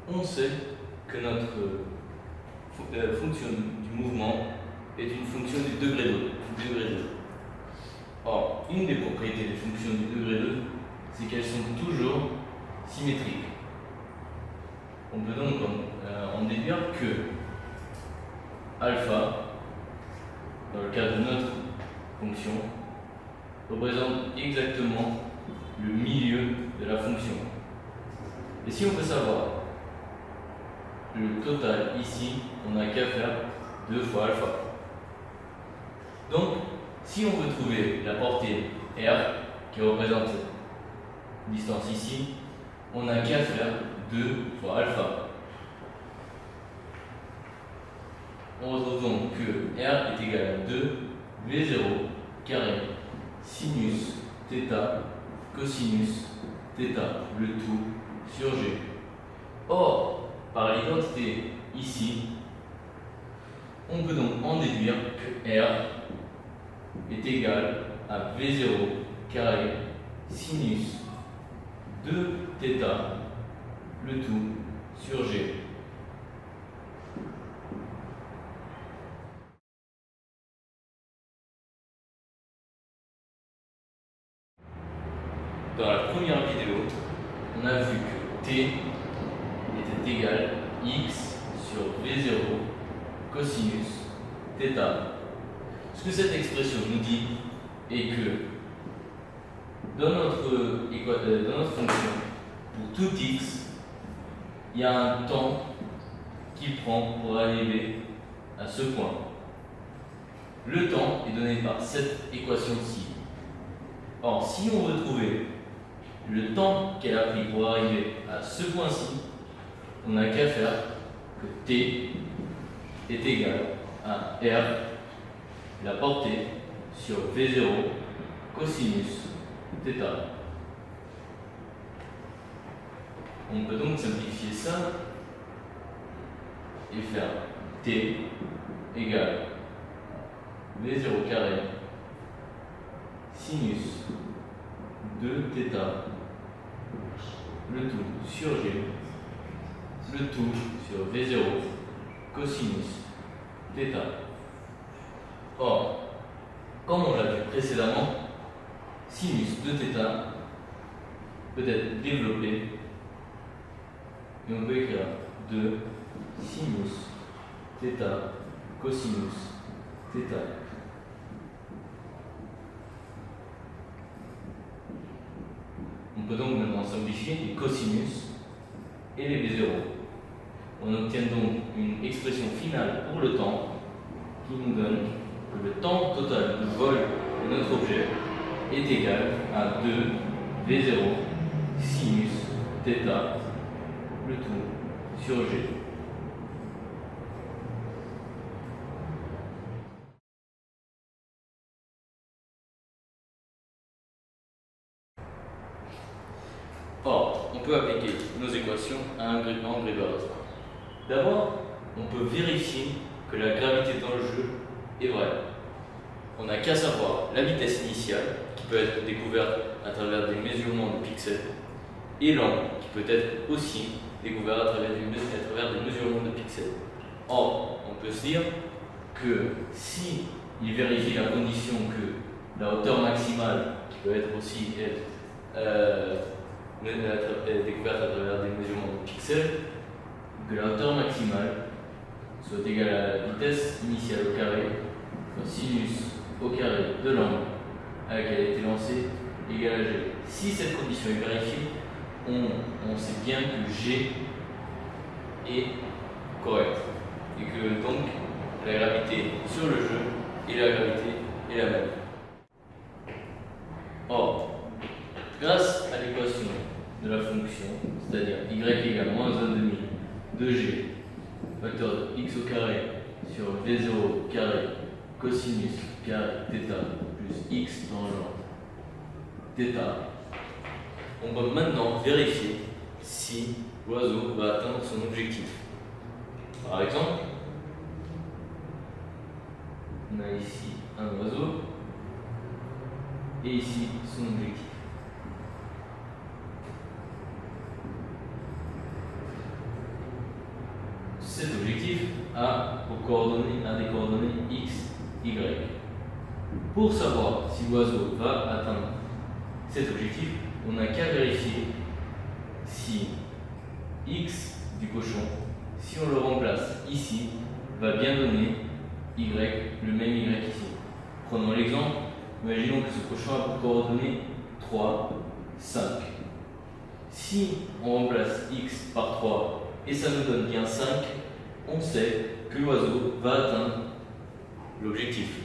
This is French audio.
on sait que notre fonction du mouvement est une fonction du degré 2. Or, une des propriétés des fonctions du degré 2, c'est qu'elles sont toujours symétriques. On peut donc en déduire que alpha, dans le cas de notre fonction, représente exactement le milieu de la fonction. Et si on veut savoir le total ici, on n'a qu'à faire 2 fois alpha. Donc, si on veut trouver la portée R, qui représente cette distance ici, on n'a qu'à faire 2 fois alpha. On retrouve donc que R est égal à 2 V0 carré sinus θ cosinus θ, le tout sur G. Or, par l'identité ici, on peut donc en déduire que R est égal à V0 carré sinus de θ, le tout sur G. Dans la première vidéo, on a vu que t était égal à x sur v0 cosinus θ. Ce que cette expression nous dit est que dans notre fonction, pour tout x, il y a un temps qui prend pour arriver à ce point. Le temps est donné par cette équation-ci. Or, si on veut trouver le temps qu'elle a pris pour arriver à ce point-ci, on n'a qu'à faire que t est égal à r, la portée sur v0 cosinus θ. On peut donc simplifier ça et faire t égale v0 carré sinus de θ, le tout sur G, le tout sur V0 cosinus θ. Or, comme on l'a vu précédemment, sinus de θ peut être développé et on peut écrire 2 sinus θ cosinus θ. On peut donc maintenant simplifier les cosinus et les V0. On obtient donc une expression finale pour le temps qui nous donne que le temps total de vol de notre objet est égal à 2 V0 sinus θ, le tout sur G. Or, on peut appliquer nos équations à un grand Grégoire. D'abord, on peut vérifier que la gravité dans le jeu est vraie. On n'a qu'à savoir la vitesse initiale, qui peut être découverte à travers des mesurements de pixels, et l'angle, qui peut être aussi découvert à travers des mesurements de pixels. Or, on peut se dire que si il vérifie la condition que la hauteur maximale, qui peut être aussi découverte à travers des mesurements de pixels, que la hauteur maximale soit égale à la vitesse initiale au carré fois sinus au carré de l'angle à laquelle elle a été lancée égale à G. Si cette condition est vérifiée, on sait bien que G est correct et que donc la gravité sur le jeu et la gravité est la même. Or, grâce à l'équation de la fonction, c'est-à-dire y égale moins 1/2 de G, facteur de x au carré sur V0 carré cosinus carré θ plus x tangente θ, on peut maintenant vérifier si l'oiseau va atteindre son objectif. Par exemple, on a ici un oiseau et ici son objectif. a des coordonnées x, y. Pour savoir si l'oiseau va atteindre cet objectif, on n'a qu'à vérifier si x du cochon, si on le remplace ici, va bien donner y, le même y ici. Prenons l'exemple, imaginons que ce cochon a pour coordonnées 3, 5. Si on remplace x par 3 et ça nous donne bien 5, on sait que l'oiseau va atteindre l'objectif.